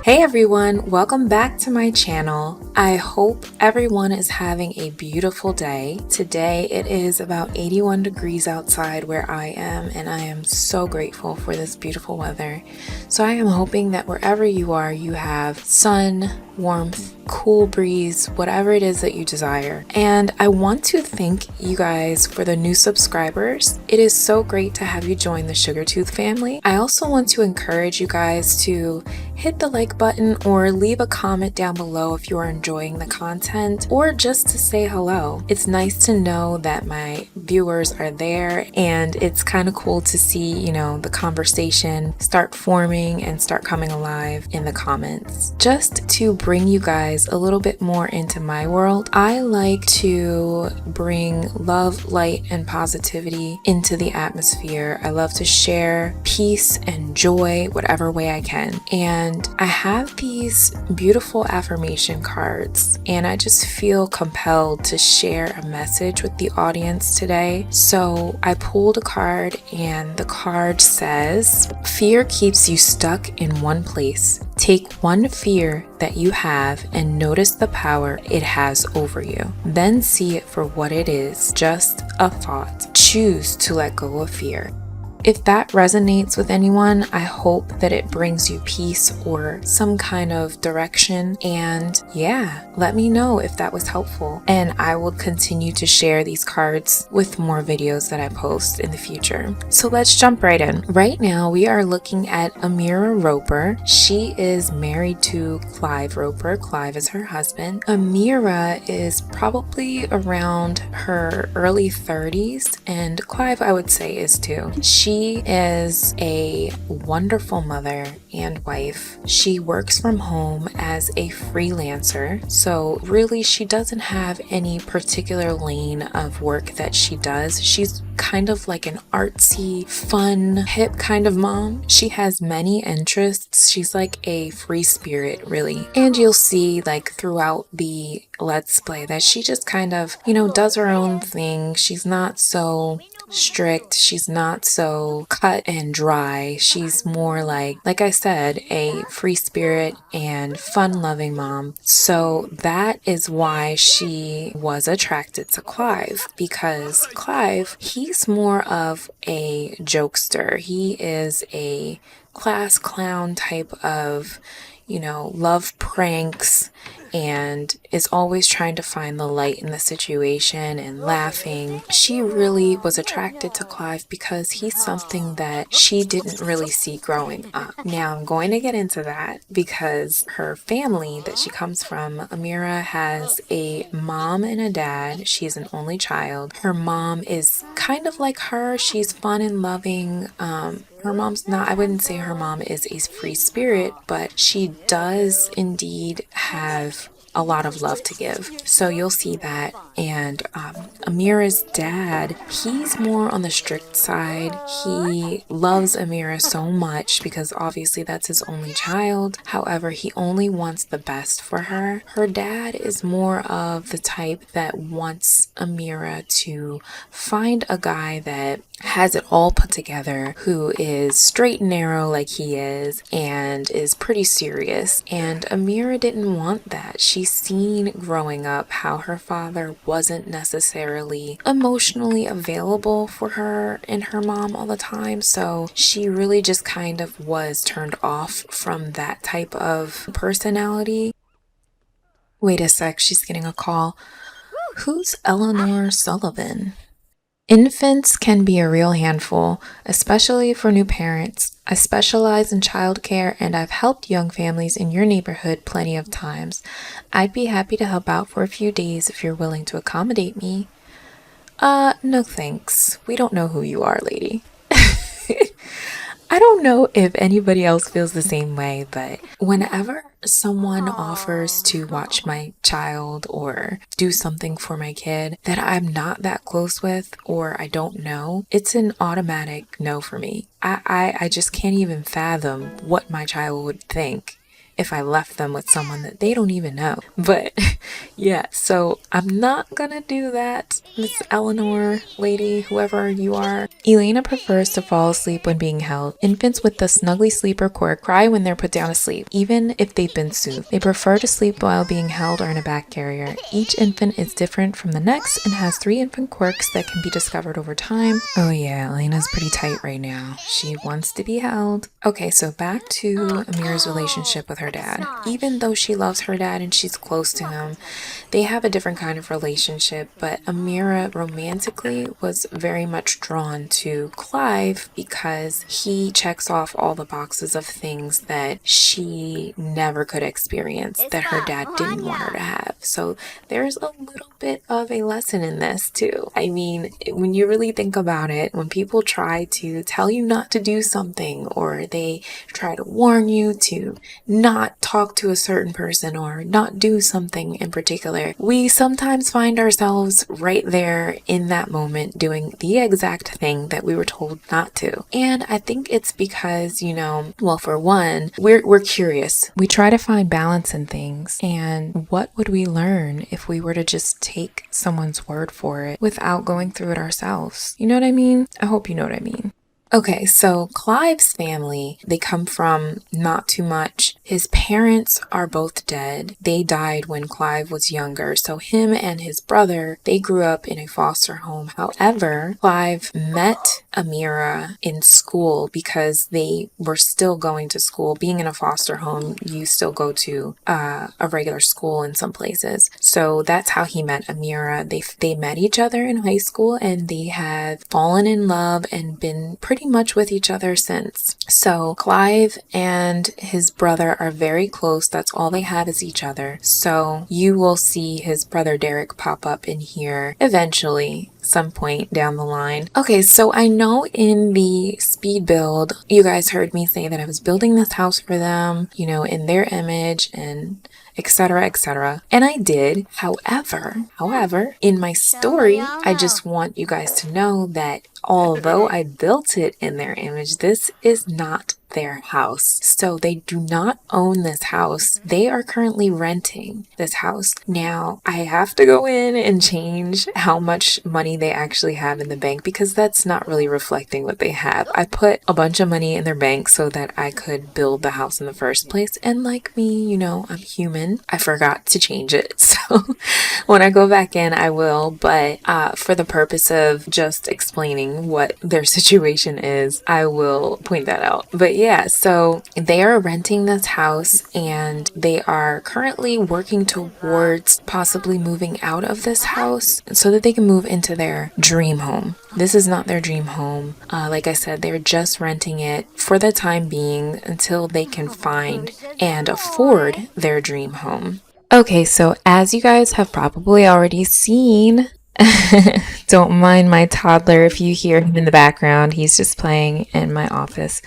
Hey everyone, welcome back to my channel. I hope everyone is having a beautiful day. Today it is about 81 degrees outside where I am, and I am so grateful for this beautiful weather. So I am hoping that wherever you are, you have sun, warmth, cool breeze, whatever it is that you desire. And I want to thank you guys for the new subscribers. It is so great to have you join the Sugartooth family. I also want to encourage you guys to hit the like button or leave a comment down below if you are enjoying the content, or just to say hello. It's nice to know that my viewers are there, and it's kind of cool to see, the conversation start forming and start coming alive in the comments. Just to bring you guys a little bit more into my world, I like to bring love, light, and positivity into the atmosphere. I love to share peace and joy whatever way I can. And I have these beautiful affirmation cards, and I just feel compelled to share a message with the audience today. So I pulled a card, and the card says, "Fear keeps you stuck in one place. Take one fear that you have and notice the power it has over you. Then see it for what it is, just a thought. Choose to let go of fear." If that resonates with anyone, I hope that it brings you peace or some kind of direction. And yeah, let me know if that was helpful. And I will continue to share these cards with more videos that I post in the future. So let's jump right in. Right now, we are looking at Amira Roper. She is married to Clive Roper. Clive is her husband. Amira is probably around her early 30s, and Clive, I would say, is too. She is a wonderful mother and wife. She works from home as a freelancer, so really she doesn't have any particular lane of work that she does. She's kind of like an artsy, fun, hip kind of mom. She has many interests. She's like a free spirit, really. And you'll see like throughout the Let's Play that she just kind of, does her own thing. She's not so strict. She's not so cut and dry. She's more like I said, a free spirit and fun-loving mom. So that is why she was attracted to Clive, because Clive, he's more of a jokester. He is a class clown type of, love pranks, and is always trying to find the light in the situation and laughing. She really was attracted to Clive because he's something that she didn't really see growing up. Now I'm going to get into that because her family that she comes from, Amira has a mom and a dad. She's an only child. Her mom is kind of like her. She's fun and loving. Her mom's not, I wouldn't say her mom is a free spirit, but she does indeed have a lot of love to give. So you'll see that. And Amira's dad, he's more on the strict side. He loves Amira so much because obviously that's his only child. However, he only wants the best for her. Her dad is more of the type that wants Amira to find a guy that has it all put together, who is straight and narrow like he is, and is pretty serious. And Amira didn't want that. She's seen growing up how her father wasn't necessarily emotionally available for her and her mom all the time, so she really just kind of was turned off from that type of personality. Wait a sec, she's getting a call. Who's Eleanor Sullivan? Infants can be a real handful, especially for new parents. I specialize in childcare, and I've helped young families in your neighborhood plenty of times. I'd be happy to help out for a few days if you're willing to accommodate me. No thanks. We don't know who you are, lady. I don't know if anybody else feels the same way, but whenever someone offers to watch my child or do something for my kid that I'm not that close with or I don't know, it's an automatic no for me. I just can't even fathom what my child would think if I left them with someone that they don't even know. But yeah, so I'm not gonna do that, Miss Eleanor, lady, whoever you are. Elena prefers to fall asleep when being held. Infants with the snuggly sleeper quirk cry when they're put down to sleep, even if they've been soothed. They prefer to sleep while being held or in a back carrier. Each infant is different from the next and has 3 infant quirks that can be discovered over time. Oh yeah, Elena's pretty tight right now. She wants to be held. Okay, so back to Amira's relationship with her dad. Even though she loves her dad and she's close to him, they have a different kind of relationship, but Amira romantically was very much drawn to Clive because he checks off all the boxes of things that she never could experience, that her dad didn't want her to have. So there's a little bit of a lesson in this too. I mean, when you really think about it, when people try to tell you not to do something, or they try to warn you to not talk to a certain person or not do something in particular, we sometimes find ourselves right there in that moment doing the exact thing that we were told not to. And I think it's because, well, for one, we're curious. We try to find balance in things. And what would we learn if we were to just take someone's word for it without going through it ourselves? You know what I mean? I hope you know what I mean. Okay, so Clive's family, they come from not too much. His parents are both dead. They died when Clive was younger. So him and his brother, they grew up in a foster home. However, Clive met Amira in school because they were still going to school. Being in a foster home, you still go to a regular school in some places. So that's how he met Amira. They met each other in high school and they have fallen in love and been pretty much with each other since. So Clive and his brother are very close. That's all they have is each other. So you will see his brother Derek pop up in here eventually, some point down the line. Okay, so I know in the speed build, you guys heard me say that I was building this house for them, in their image and etc., etc. And I did. However, in my story, I just want you guys to know that although I built it in their image, this is not their house. So they do not own this house. They are currently renting this house. Now, I have to go in and change how much money they actually have in the bank because that's not really reflecting what they have. I put a bunch of money in their bank so that I could build the house in the first place. And like me, I'm human. I forgot to change it. So when I go back in, I will. But for the purpose of just explaining what their situation is, I will point that out. But yeah, so they are renting this house and they are currently working towards possibly moving out of this house so that they can move into their dream home. This is not their dream home. Like I said, they're just renting it for the time being until they can find and afford their dream home. Okay, so as you guys have probably already seen, don't mind my toddler if you hear him in the background. He's just playing in my office.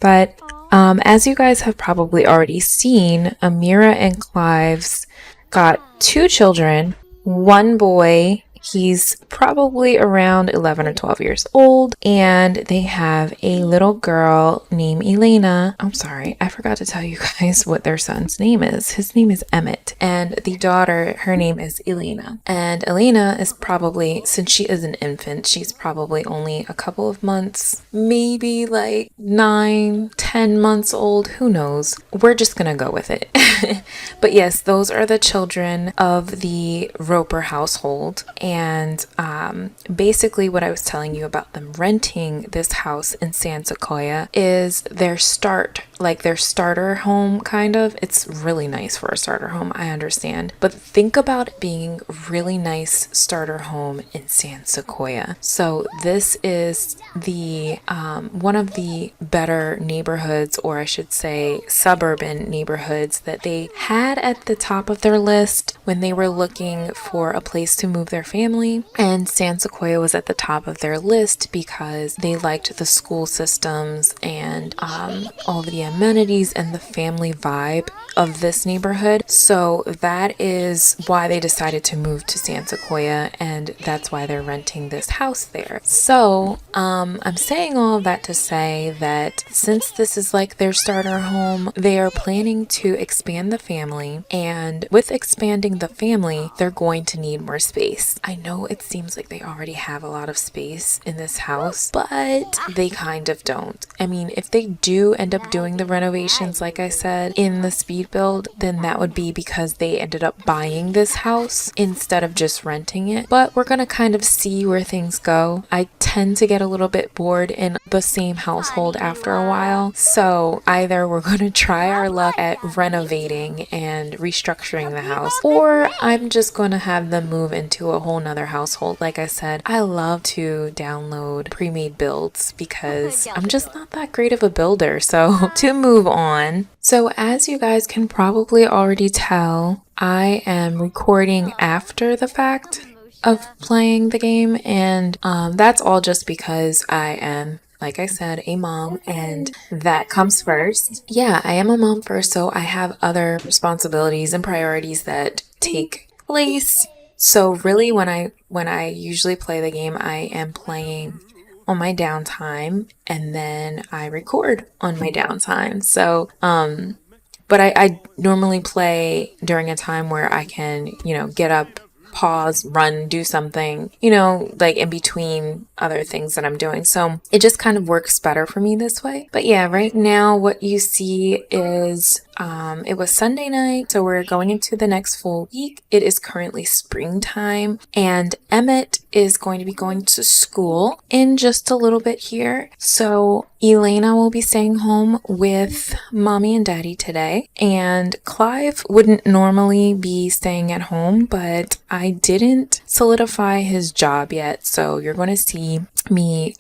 But as you guys have probably already seen, Amira and Clive's got 2 children, 1 boy. He's probably around 11 or 12 years old, and they have a little girl named Elena. I'm sorry, I forgot to tell you guys what their son's name is. His name is Emmett, and the daughter, her name is Elena. And Elena is probably, since she is an infant, she's probably only a couple of months, maybe like 9-10 months old, who knows. We're just gonna go with it. But yes, those are the children of the Roper household. And basically what I was telling you about them renting this house in San Sequoia is their starter home, kind of. It's really nice for a starter home, I understand. But think about it being really nice starter home in San Sequoia. So this is the one of the better neighborhoods, or I should say suburban neighborhoods, that they had at the top of their list when they were looking for a place to move their family. And San Sequoia was at the top of their list because they liked the school systems and all of the amenities and the family vibe of this neighborhood. So that is why they decided to move to San Sequoia, and that's why they're renting this house there. So I'm saying all of that to say that since this is like their starter home, they are planning to expand the family, and with expanding the family, they're going to need more space. I know it seems like they already have a lot of space in this house, but they kind of don't. I mean, if they do end up doing the renovations, like I said, in the speed build, then that would be because they ended up buying this house instead of just renting it. But we're gonna kind of see where things go. I tend to get a little bit bored in the same household after a while, so either we're gonna try our luck at renovating and restructuring the house, or I'm just gonna have them move into a whole nother household. Like I said, I love to download pre-made builds because I'm just not that great of a builder. So to move on. So as you guys can probably already tell, I am recording after the fact of playing the game, and that's all just because I am, like I said, a mom, and that comes first. Yeah, I am a mom first, so I have other responsibilities and priorities that take place. So really when I usually play the game, I am playing on my downtime, and then I record on my downtime. So but I normally play during a time where I can, get up, pause, run, do something, like in between other things that I'm doing. So it just kind of works better for me this way. But yeah, right now what you see is it was Sunday night, so we're going into the next full week. It is currently springtime, and Emmett is going to be going to school in just a little bit here. So Elena will be staying home with mommy and daddy today, and Clive wouldn't normally be staying at home, but I didn't solidify his job yet, so you're going to see me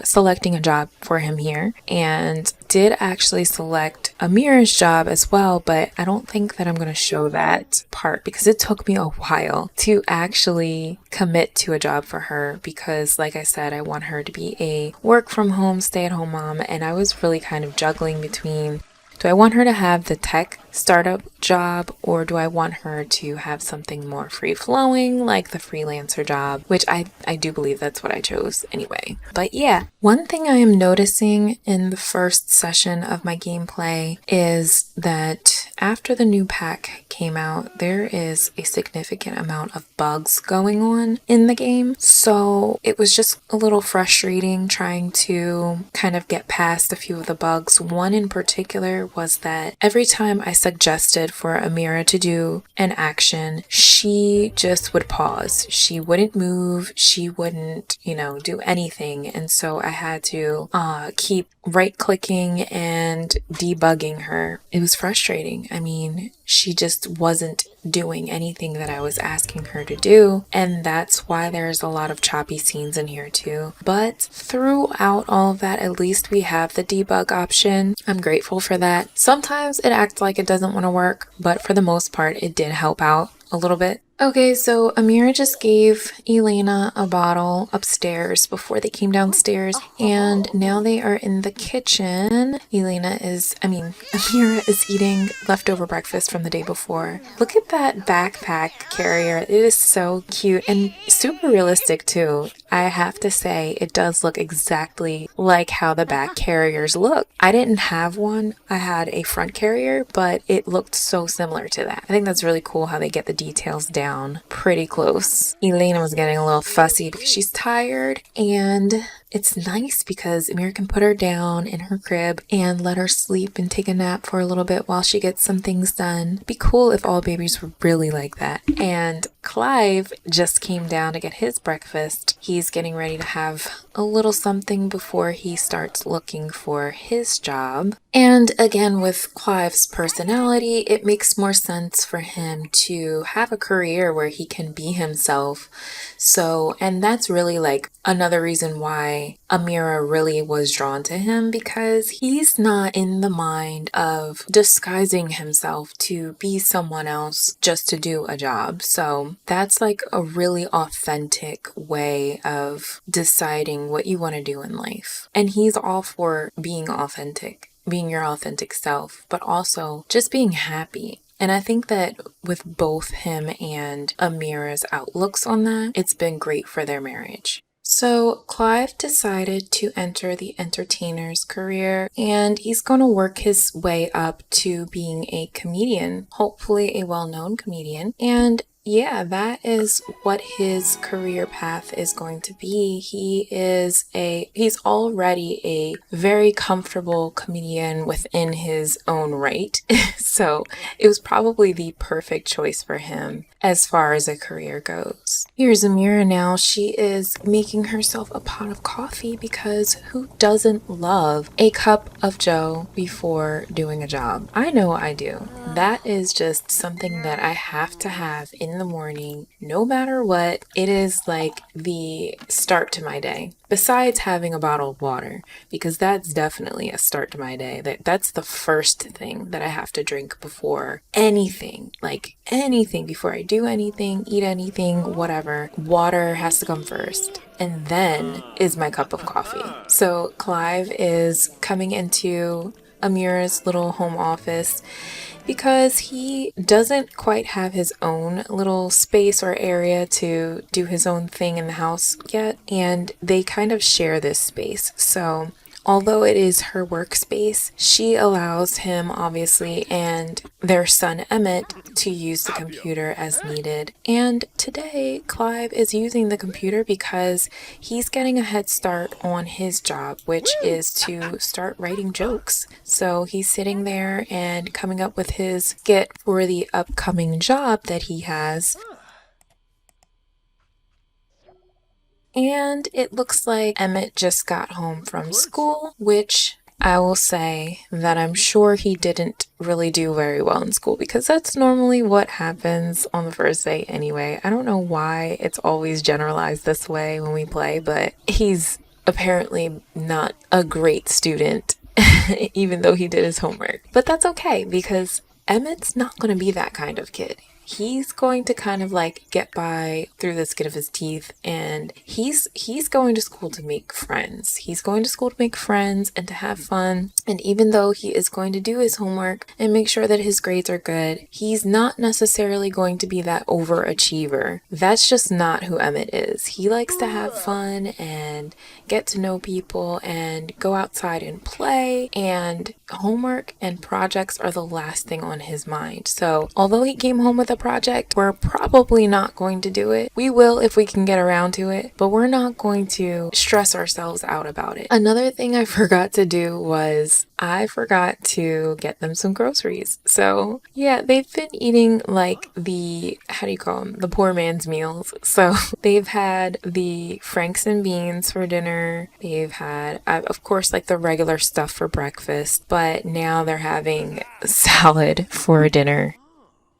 selecting a job for him here, and did actually select Amira's job as well, but I don't think that I'm going to show that part because it took me a while to actually commit to a job for her, because like I said, I want her to be a work from home, stay at home mom, and I was really kind of juggling between, do I want her to have the tech startup job, or do I want her to have something more free flowing like the freelancer job, which I do believe that's what I chose anyway. But yeah, one thing I am noticing in the first session of my gameplay is that after the new pack came out, there is a significant amount of bugs going on in the game. So it was just a little frustrating trying to kind of get past a few of the bugs. One in particular was that every time I suggested for Amira to do an action, she just would pause. She wouldn't move. She wouldn't, do anything. And so I had to keep right clicking and debugging her. It was frustrating. I mean, she just wasn't doing anything that I was asking her to do, and that's why there's a lot of choppy scenes in here too. But throughout all of that, at least we have the debug option. I'm grateful for that. Sometimes it acts like it doesn't want to work, but for the most part it did help out a little bit. Okay, so Amira just gave Elena a bottle upstairs before they came downstairs, and now they are in the kitchen. Amira is eating leftover breakfast from the day before. Look at that backpack carrier. It is so cute and super realistic too. I have to say, it does look exactly like how the back carriers look. I didn't have one. I had a front carrier, but it looked so similar to that. I think that's really cool how they get the details down pretty close. Elena was getting a little fussy because she's tired, and it's nice because Amira can put her down in her crib and let her sleep and take a nap for a little bit while she gets some things done. It'd be cool if all babies were really like that. And Clive just came down to get his breakfast. He's getting ready to have a little something before he starts looking for his job. And again, with Clive's personality, it makes more sense for him to have a career where he can be himself. So, and that's really like another reason why Amira really was drawn to him, because he's not in the mind of disguising himself to be someone else just to do a job. So that's like a really authentic way of deciding what you want to do in life. And he's all for being authentic, being your authentic self, but also just being happy. And I think that with both him and Amira's outlooks on that, it's been great for their marriage. So Clive decided to enter the entertainer's career, and he's going to work his way up to being a comedian, hopefully a well-known comedian. And yeah, that is what his career path is going to be. He's already a very comfortable comedian within his own right. So it was probably the perfect choice for him as far as a career goes. Here's Amira now. She is making herself a pot of coffee because who doesn't love a cup of joe before doing a job? I know I do. That is just something that I have to have in the morning, no matter what. It is like the start to my day. Besides having a bottle of water, because that's definitely a start to my day. That's the first thing that I have to drink before anything, like anything, before I do anything, eat anything, whatever. Water has to come first. And then is my cup of coffee. So Clive is coming into Amira's little home office because he doesn't quite have his own little space or area to do his own thing in the house yet, and they kind of share this space. So although it is her workspace, she allows him, obviously, and their son Emmett to use the computer as needed. And today, Clive is using the computer because he's getting a head start on his job, which is to start writing jokes. So he's sitting there and coming up with his skit for the upcoming job that he has. And it looks like Emmett just got home from school, which I will say that I'm sure he didn't really do very well in school because that's normally what happens on the first day anyway. I don't know why it's always generalized this way when we play, but he's apparently not a great student, even though he did his homework. But that's okay because Emmett's not going to be that kind of kid. He's going to kind of like get by through the skin of his teeth, and he's going to school to make friends. He's going to school to make friends and to have fun. And even though he is going to do his homework and make sure that his grades are good, he's not necessarily going to be that overachiever. That's just not who Emmett is. He likes to have fun and get to know people and go outside and play, and homework and projects are the last thing on his mind. So although he came home with a project, we're probably not going to do it. We will if we can get around to it, but we're not going to stress ourselves out about it. Another thing I forgot to do was I forgot to get them some groceries. So yeah, they've been eating like the, how do you call them? The poor man's meals. So they've had the Franks and beans for dinner. They've had, of course, like the regular stuff for breakfast, but now they're having salad for dinner.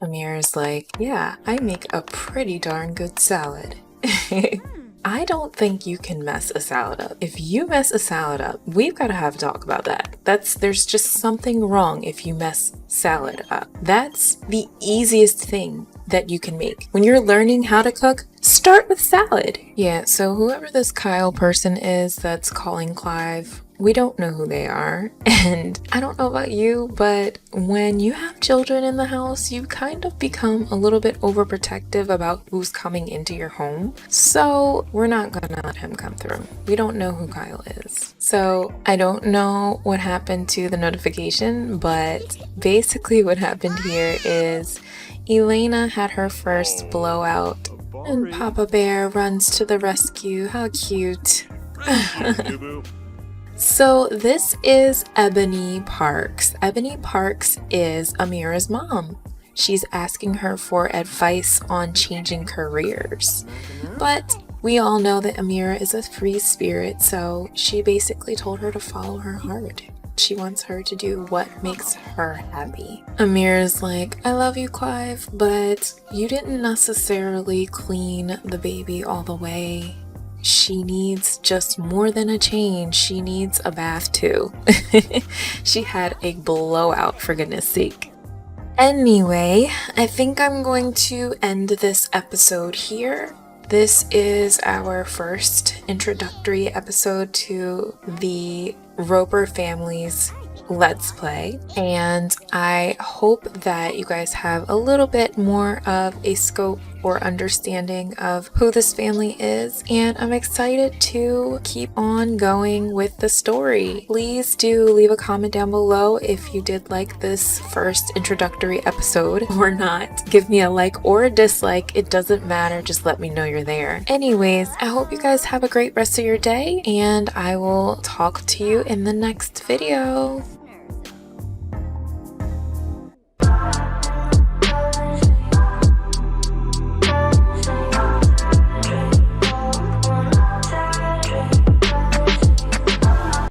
Amira's like, yeah, I make a pretty darn good salad. I don't think you can mess a salad up. If you mess a salad up, we've got to have a talk about that. There's just something wrong if you mess salad up. That's the easiest thing that you can make. When you're learning how to cook, start with salad. Yeah, so whoever this Kyle person is that's calling Clive, we don't know who they are. And I don't know about you, but when you have children in the house, you kind of become a little bit overprotective about who's coming into your home. So we're not gonna let him come through. We don't know who Kyle is. So I don't know what happened to the notification, but basically what happened here is Elena had her first blowout and Papa Bear runs to the rescue. How cute. So this is Ebony Parks. Ebony Parks is Amira's mom. She's asking her for advice on changing careers. But we all know that Amira is a free spirit, so she basically told her to follow her heart. She wants her to do what makes her happy. Amira's like, I love you, Clive, but you didn't necessarily clean the baby all the way. She needs just more than a change. She needs a bath too. She had a blowout, for goodness sake. Anyway, I think I'm going to end this episode here. This is our first introductory episode to the Roper family's Let's Play, and I hope that you guys have a little bit more of a scope or understanding of who this family is, and I'm excited to keep on going with the story. Please do leave a comment down below if you did like this first introductory episode or not. Give me a like or a dislike, it doesn't matter, just let me know you're there. Anyways, I hope you guys have a great rest of your day, and I will talk to you in the next video.